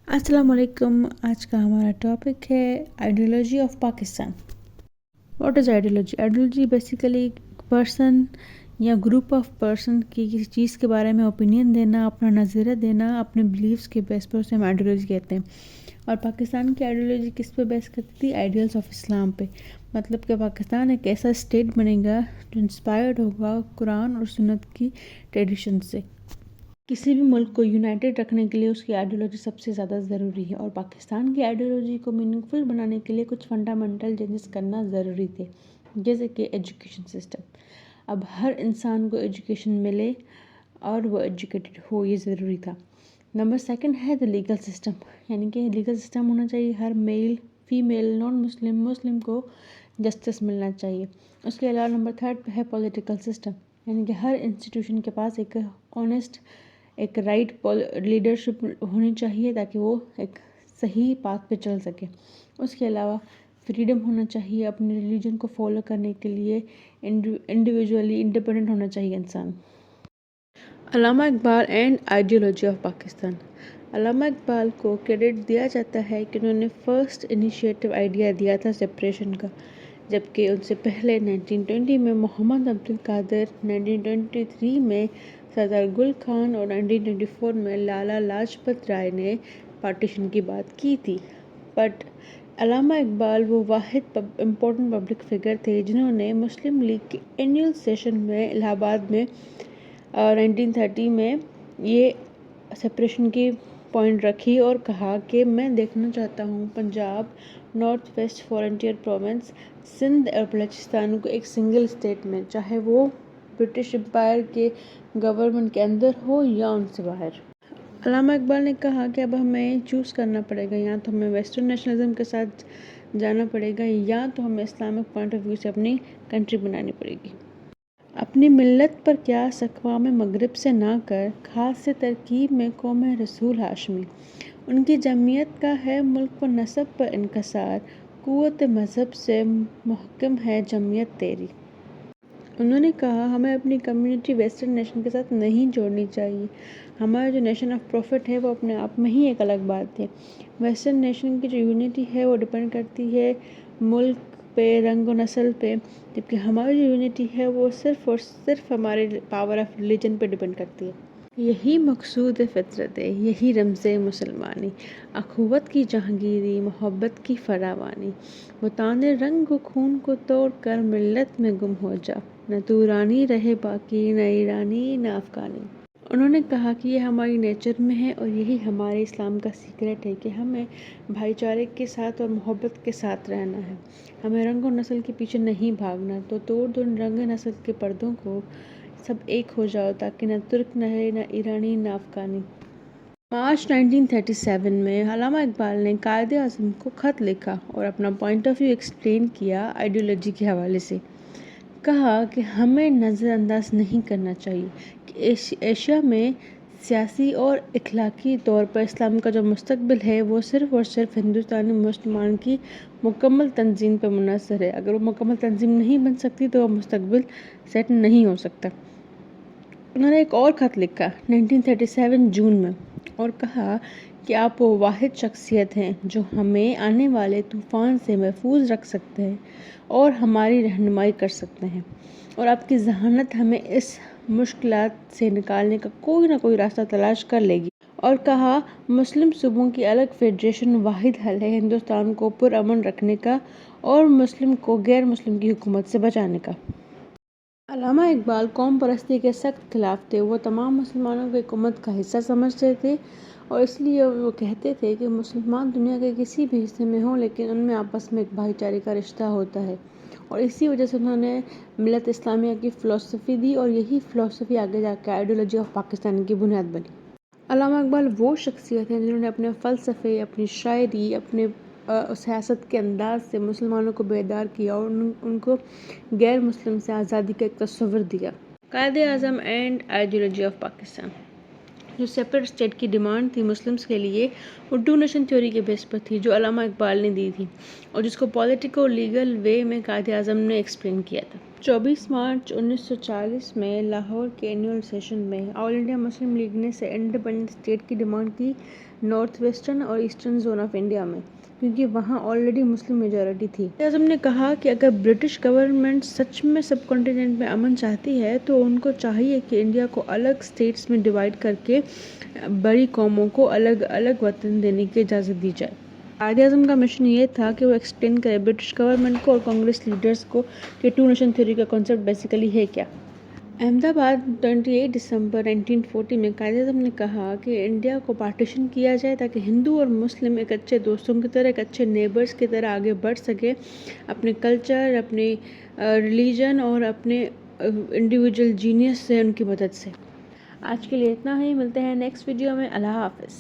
السلام علیکم. آج کا ہمارا ٹاپک ہے ideology of Pakistan. What is ideology? Ideology basically person یا گروپ آف پرسن کی کسی چیز کے بارے میں اوپینین دینا، اپنا نظریہ دینا، اپنے بلیفس کے بیس پر اسے ہم آئیڈیالوجی کہتے ہیں. اور پاکستان کی آئیڈیالوجی کس پہ بیس کرتی تھی؟ آئیڈیلس آف اسلام پہ. مطلب کہ پاکستان ایک ایسا اسٹیٹ بنے گا جو انسپائرڈ ہوگا قرآن اور سنت کی ٹریڈیشن سے. کسی بھی ملک کو یونائٹڈ رکھنے کے لیے اس کی آئیڈیالوجی سب سے زیادہ ضروری ہے، اور پاکستان کی آئیڈیالوجی کو میننگ فل بنانے کے لیے کچھ فنڈامنٹل چینجز کرنا ضروری تھے، جیسے کہ ایجوکیشن سسٹم. اب ہر انسان کو ایجوکیشن ملے اور وہ ایجوکیٹڈ ہو، یہ ضروری تھا. نمبر سیکنڈ ہے دا لیگل سسٹم، یعنی کہ لیگل سسٹم ہونا چاہیے. ہر میل، فیمیل، نان مسلم، مسلم کو جسٹس ملنا چاہیے. اس کے علاوہ نمبر تھرڈ پہ ہے پولیٹیکل سسٹم، یعنی کہ ہر انسٹیٹیوشن کے پاس ایک آنیسٹ، ایک رائٹ لیڈرشپ ہونی چاہیے تاکہ وہ ایک صحیح پاتھ پہ چل سکے. اس کے علاوہ فریڈم ہونا چاہیے، اپنے ریلیجن کو فالو کرنے کے لیے انڈیویجولی انڈیپینڈنٹ ہونا چاہیے انسان. علامہ Iqbal and ideology of Pakistan. علامہ اقبال کو کریڈٹ دیا جاتا ہے کہ انہوں نے فرسٹ انیشیٹو آئیڈیا دیا تھا سپریشن کا، جبکہ ان سے پہلے 1920 میں محمد عبد القادر، 1923 میں سردار گل خان اور 1924 میں لالا لاجپت رائے نے پارٹیشن کی بات کی تھی. بٹ علامہ اقبال وہ واحد امپورٹنٹ پبلک فگر تھے جنہوں نے مسلم لیگ کے اینیول سیشن میں الہ آباد میں 1930 میں یہ سپریشن کی پوائنٹ رکھی اور کہا کہ میں دیکھنا چاہتا ہوں Punjab, north west frontier province, Sindh اور بلوچستان کو ایک سنگل اسٹیٹ میں، چاہے وہ برٹش امپائر کے گورنمنٹ کے اندر ہو یا ان سے باہر. علامہ اقبال نے کہا کہ اب ہمیں چوز کرنا پڑے گا، یا تو ہمیں ویسٹرن نیشنلزم کے ساتھ جانا پڑے گا یا تو ہمیں اسلامک پوائنٹ آف ویو سے اپنی کنٹری بنانی پڑے گی. اپنی ملت پر قیاس اقوام مغرب سے نہ کر، خاص سے ترکیب میں قوم رسول ہاشمی. ان کی جمعیت کا ہے ملک و نسب پر انحصار، قوت مذہب سے محکم ہے جمعیت تیری. انہوں نے کہا ہمیں اپنی کمیونٹی ویسٹرن نیشن کے ساتھ نہیں جوڑنی چاہیے. ہمارا جو نیشن آف پروفٹ ہے وہ اپنے آپ میں ہی ایک الگ بات ہے. ویسٹرن نیشن کی جو یونٹی ہے وہ ڈپینڈ کرتی ہے ملک پہ، رنگ و نسل پہ، جبکہ ہماری جو یونٹی ہے وہ صرف اور صرف ہمارے پاور آف ریلیجن پہ ڈپینڈ کرتی ہے. یہی مقصود فطرت ہے، یہی رمز مسلمانی، اخوت کی جہانگیری، محبت کی فراوانی. بتانے رنگ و خون کو توڑ کر ملت میں گم ہو جا، نہ تو ایرانی رہے باقی، نہ ایرانی نہ افغانی. انہوں نے کہا کہ یہ ہماری نیچر میں ہے اور یہی ہمارے اسلام کا سیکرٹ ہے کہ ہمیں بھائی چارے کے ساتھ اور محبت کے ساتھ رہنا ہے. ہمیں رنگ و نسل کے پیچھے نہیں بھاگنا. تو توڑ دو رنگ نسل کے پردوں کو، سب ایک ہو جاؤ تاکہ نہ ترک رہے، نہ ایرانی نہ افغانی. مارچ 1937 میں علامہ اقبال نے قائد اعظم کو خط لکھا اور اپنا پوائنٹ آف ویو ایکسپلین کیا آئیڈیالوجی کے حوالے سے. کہا کہ ہمیں نظر انداز نہیں کرنا چاہیے کہ ایشیا میں سیاسی اور اخلاقی طور پر اسلام کا جو مستقبل ہے وہ صرف اور صرف ہندوستانی مسلمان کی مکمل تنظیم پر منحصر ہے. اگر وہ مکمل تنظیم نہیں بن سکتی تو وہ مستقبل سیٹ نہیں ہو سکتا. انہوں نے ایک اور خط لکھا 1937 جون میں اور کہا کہ آپ وہ واحد شخصیت ہیں جو ہمیں آنے والے طوفان سے محفوظ رکھ سکتے ہیں اور ہماری رہنمائی کر سکتے ہیں، اور آپ کی ذہانت ہمیں اس مشکلات سے نکالنے کا کوئی نہ کوئی راستہ تلاش کر لے گی. اور کہا مسلم صوبوں کی الگ فیڈریشن واحد حل ہے ہندوستان کو پرامن رکھنے کا اور مسلم کو غیر مسلم کی حکومت سے بچانے کا. علامہ اقبال قوم پرستی کے سخت خلاف تھے. وہ تمام مسلمانوں کو ایک امت کا حصہ سمجھتے تھے اور اس لیے وہ کہتے تھے کہ مسلمان دنیا کے کسی بھی حصے میں ہوں لیکن ان میں آپس میں ایک بھائی چارے کا رشتہ ہوتا ہے، اور اسی وجہ سے انہوں نے ملت اسلامیہ کی فلسفی دی اور یہی فلسفی آگے جا کے آئیڈیالوجی آف پاکستان کی بنیاد بنی. علامہ اقبال وہ شخصیت ہیں جنہوں نے اپنے فلسفے، اپنی شاعری، اپنے سیاست کے انداز سے مسلمانوں کو بیدار کیا اور ان کو غیر مسلم سے آزادی کا ایک تصور دیا. Quaid Azam and ideology of Pakistan. جو سیپریٹ اسٹیٹ کی ڈیمانڈ تھی مسلمس کے لیے، وہ ٹو نیشن تھیوری کے بیس پر تھی جو علامہ اقبال نے دی تھی اور جس کو پولیٹیکو لیگل وے میں قائد اعظم نے ایکسپلین کیا تھا۔ 24 مارچ 1940 میں لاہور کے اینول سیشن میں آل انڈیا مسلم لیگ نے انڈیپینڈنٹ اسٹیٹ کی ڈیمانڈ کی نارتھ ویسٹرن اور ایسٹرن زون آف انڈیا میں، کیونکہ وہاں آلریڈی مسلم میجورٹی تھی۔ قائد اعظم نے کہا کہ اگر برٹش گورنمنٹ سچ میں سب کانٹیننٹ میں امن چاہتی ہے تو ان کو چاہیے کہ انڈیا کو الگ اسٹیٹس میں ڈیوائیڈ کر کے بڑی قوموں کو الگ الگ وطن دینے کی اجازت دی جائے۔ قائد اعظم کا مشن یہ تھا کہ وہ ایکسپلین کرے برٹش گورنمنٹ کو اور کانگریس لیڈرز کو کہ ٹو نیشن تھیوری کا کانسیپٹ بیسیکلی ہے کیا۔ احمد آباد 28 دسمبر 1940 میں قائد اعظم نے کہا کہ انڈیا کو پارٹیشن کیا جائے تاکہ ہندو اور مسلم ایک اچھے دوستوں کی طرح، ایک اچھے نیبرز کی طرح آگے بڑھ سکے اپنے کلچر، اپنے ریلیجن اور اپنے انڈیویجول جینیس سے، ان کی مدد سے۔ آج کے لیے اتنا ہی، ملتے ہیں نیکسٹ ویڈیو میں۔ اللہ حافظ۔